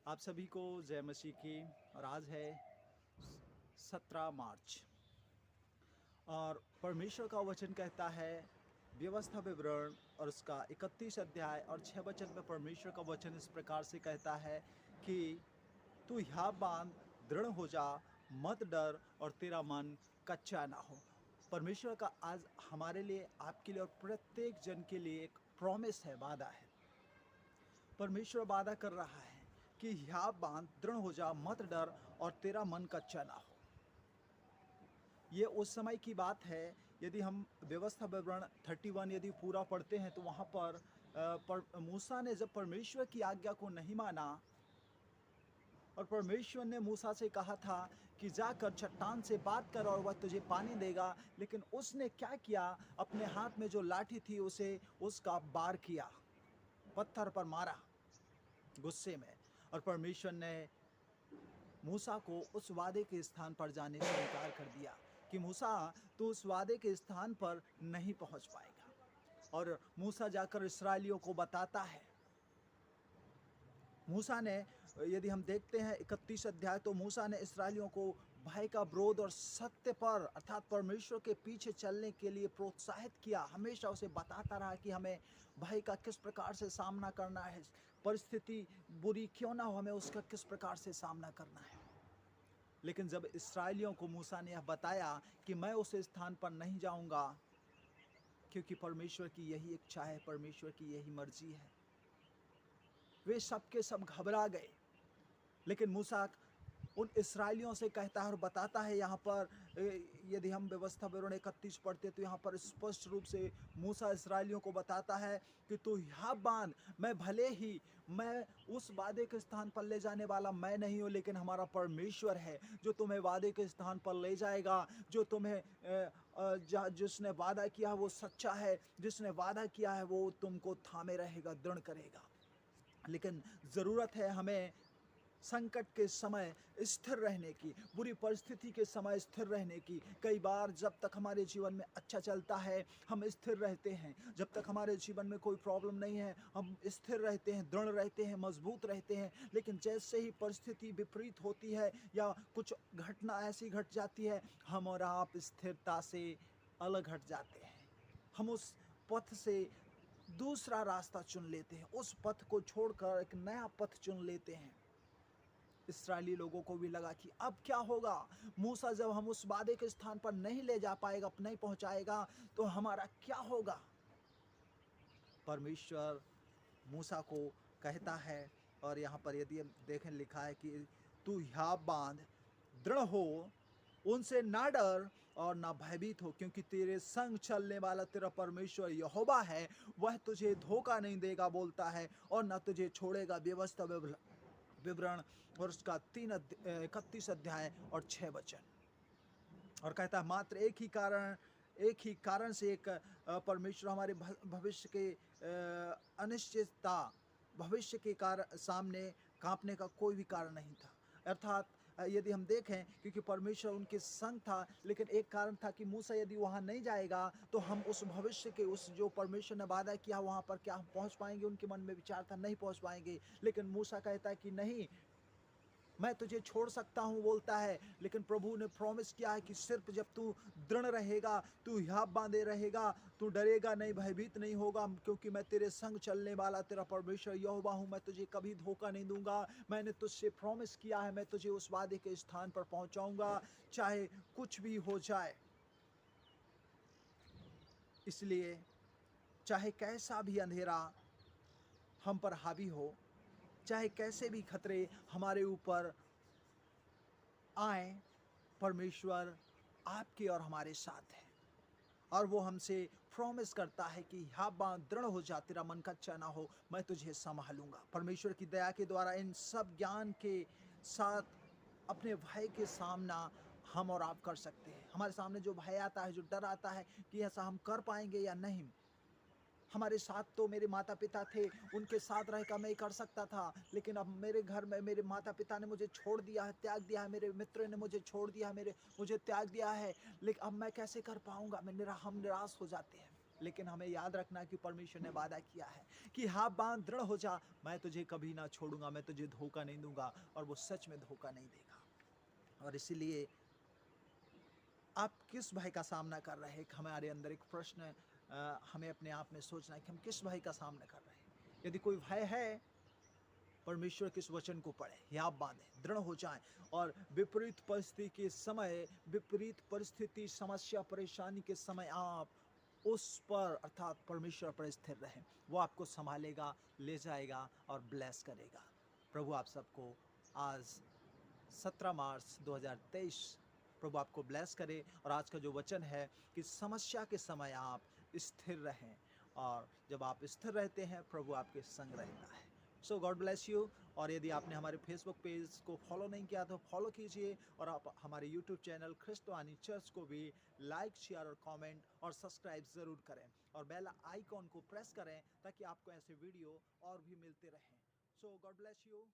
आप सभी को जय मसीह की। और आज है 17 मार्च और परमेश्वर का वचन कहता है व्यवस्था विवरण और उसका 31 अध्याय और 6 वचन में परमेश्वर का वचन इस प्रकार से कहता है कि तू यहाँ बांध, दृढ़ हो जा, मत डर और तेरा मन कच्चा ना हो। परमेश्वर का आज हमारे लिए, आपके लिए और प्रत्येक जन के लिए एक प्रॉमिस है, वादा है। परमेश्वर वादा कर रहा है कि यहाँ बांध, दृढ़ हो जा, मत डर और तेरा मन कच्चा ना हो। ये उस समय की बात है। यदि हम व्यवस्था विवरण 31 यदि पूरा पढ़ते हैं तो वहाँ पर मूसा ने जब परमेश्वर की आज्ञा को नहीं माना और परमेश्वर ने मूसा से कहा था कि जाकर चट्टान से बात कर और वह तुझे पानी देगा, लेकिन उसने क्या किया, अपने हाथ में जो लाठी थी उसे उसका वार किया, पत्थर पर मारा गुस्से में। और परमेश्वर ने मूसा को उस वादे के स्थान पर जाने से इनकार कर दिया कि मूसा तू उस वादे के स्थान पर नहीं पहुंच पाएगा। और मूसा जाकर इस्राएलियों को बताता है। मूसा ने, यदि हम देखते हैं 31 अध्याय, तो मूसा ने इस्राएलियों को भय का विरोध और सत्य पर अर्थात परमेश्वर के पीछे चलने के लिए प्रोत्साहित किया। हमेशा उसे बताता रहा कि हमें भय का किस प्रकार से सामना करना है, परिस्थिति बुरी क्यों ना हो, हमें उसका किस प्रकार से सामना करना है। लेकिन जब इस्राएलियों को मूसा ने यह बताया कि मैं उस स्थान पर नहीं जाऊंगा क्योंकि परमेश्वर की यही इच्छा है, परमेश्वर की यही मर्जी है, वे सब के सब घबरा गए। लेकिन मूसा उन इस्राएलियों से कहता है और बताता है। यहाँ पर यदि हम व्यवस्था विवरण 31 पढ़ते तो यहाँ पर स्पष्ट रूप से मूसा इस्राएलियों को बताता है कि तू यहाँ बांध, मैं भले ही मैं उस वादे के स्थान पर ले जाने वाला मैं नहीं हूँ, लेकिन हमारा परमेश्वर है जो तुम्हें वादे के स्थान पर ले जाएगा, जो तुम्हें जिसने वादा किया वो सच्चा है, जिसने वादा किया है वो तुमको थामे रहेगा, दृढ़ करेगा। लेकिन ज़रूरत है हमें संकट के समय स्थिर रहने की, बुरी परिस्थिति के समय स्थिर रहने की। कई बार जब तक हमारे जीवन में अच्छा चलता है हम स्थिर रहते हैं, जब तक हमारे जीवन में कोई प्रॉब्लम नहीं है हम स्थिर रहते हैं, दृढ़ रहते हैं, मजबूत रहते हैं। लेकिन जैसे ही परिस्थिति विपरीत होती है या कुछ घटना ऐसी घट जाती है, हम और आप स्थिरता से अलग हट जाते हैं। हम उस पथ से दूसरा रास्ता चुन लेते हैं, उस पथ को छोड़कर एक नया पथ चुन लेते हैं। इस्राएली लोगों को भी लगा कि अब क्या होगा, मूसा जब हम उस वादे के स्थान पर नहीं ले जा पाएगा, नहीं पहुंचाएगा, तो हमारा क्या होगा। परमेश्वर मूसा को कहता है, और यहाँ पर यदि हम देखें लिखा है कि तू यहाँ बांध, दृढ़ हो, उनसे ना डर और ना भयभीत हो, क्योंकि तेरे संग चलने वाला तेरा परमेश्वर यहोवा है, वह तुझे धोखा नहीं देगा बोलता है और ना तुझे छोड़ेगा। व्यवस्था विवरण और उसका 31 अध्याय और 6 वचन। और कहता है मात्र एक ही कारण से एक परमेश्वर हमारे भविष्य के अनिश्चितता, भविष्य के कारण सामने कांपने का कोई भी कारण नहीं था। अर्थात यदि हम देखें, क्योंकि परमेश्वर उनके संग था, लेकिन एक कारण था कि मूसा यदि वहाँ नहीं जाएगा तो हम उस भविष्य के, उस जो परमेश्वर ने वादा किया वहाँ पर क्या हम पहुँच पाएंगे। उनके मन में विचार था नहीं पहुँच पाएंगे। लेकिन मूसा कहता है कि नहीं, मैं तुझे छोड़ सकता हूं बोलता है। लेकिन प्रभु ने प्रॉमिस किया है कि सिर्फ जब तू दृढ़ रहेगा, तू यहाँ बांधे रहेगा, तू डरेगा नहीं, भयभीत नहीं होगा, क्योंकि मैं तेरे संग चलने वाला तेरा परमेश्वर यहोवा हूं। मैं तुझे कभी धोखा नहीं दूंगा। मैंने तुझसे प्रॉमिस किया है, मैं तुझे उस वादे के स्थान पर पहुंचाऊंगा, चाहे कुछ भी हो जाए। इसलिए चाहे कैसा भी अंधेरा हम पर हावी हो, चाहे कैसे भी खतरे हमारे ऊपर आए, परमेश्वर आपके और हमारे साथ है। और वो हमसे प्रॉमिस करता है कि यहाँ बात दृढ़ हो जा, तेरा मन कच्चा ना हो, मैं तुझे संभालूंगा। परमेश्वर की दया के द्वारा इन सब ज्ञान के साथ अपने भय के सामना हम और आप कर सकते हैं। हमारे सामने जो भय आता है, जो डर आता है कि ऐसा हम कर पाएंगे या नहीं, हमारे साथ तो मेरे माता पिता थे, उनके साथ रहकर मैं कर सकता था, लेकिन अब मेरे घर में मेरे माता पिता ने मुझे छोड़ दिया है, त्याग दिया है, मेरे मित्र ने मुझे छोड़ दिया है, मुझे त्याग दिया है, लेकिन अब मैं कैसे कर पाऊंगा। हम निराश हो जाते हैं। लेकिन हमें याद रखना है कि परमेश्वर ने वादा किया है कि हाँ बांध दृढ़ हो जा, मैं तुझे कभी ना छोड़ूंगा, मैं तुझे धोखा नहीं दूंगा, और वो सच में धोखा नहीं देगा। और इसीलिए आप किस भय का सामना कर रहे हैं? हमारे अंदर एक प्रश्न हमें अपने आप में सोचना है कि हम किस भय का सामना कर रहे हैं। यदि कोई भय है, परमेश्वर के इस वचन को पढ़ें, हियाव बांधें, दृढ़ हो जाएं, और विपरीत परिस्थिति के समय, विपरीत परिस्थिति, समस्या, परेशानी के समय आप उस पर अर्थात परमेश्वर पर स्थिर रहें। वो आपको संभालेगा, ले जाएगा और ब्लेस करेगा। प्रभु आप सबको आज 17 मार्च 2023 प्रभु आपको ब्लेस करे। और आज का जो वचन है कि समस्या के समय आप स्थिर रहें, और जब आप स्थिर रहते हैं प्रभु आपके संग रहता है। सो गॉड ब्लेस यू। और यदि आपने हमारे फेसबुक पेज को फॉलो नहीं किया तो फॉलो कीजिए, और आप हमारे यूट्यूब चैनल ख्रिस्तवानी चर्च को भी लाइक, शेयर और कमेंट और सब्सक्राइब ज़रूर करें, और बेल आइकॉन को प्रेस करें ताकि आपको ऐसे वीडियो और भी मिलते रहें। सो गॉड ब्लेस यू।